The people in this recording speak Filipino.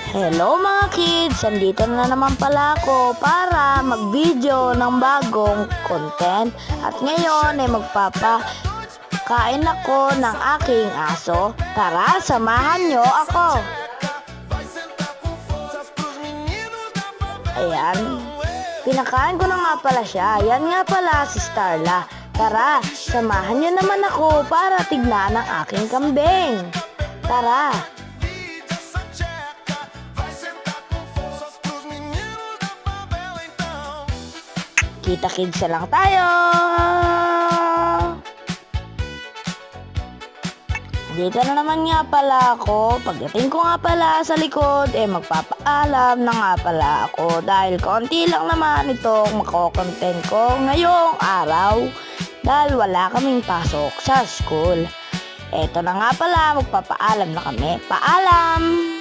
Hello mga kids! Andito na naman pala ako para mag-video ng bagong content. At ngayon ay magpapakain ako ng aking aso. Tara, samahan nyo ako! Ayan, pinakain ko na nga pala siya. Yan nga pala si Starla. Tara, samahan nyo naman ako para tignan ang aking kambing. Tara! Kita-kids na lang tayo! Dito na naman nga pala ako. Pagdating ko nga pala sa likod, magpapaalam na nga pala ako. Dahil konti lang naman itong mako-content ko ngayong araw. Dahil wala kaming pasok sa school. Eto na nga pala, magpapaalam na kami. Paalam!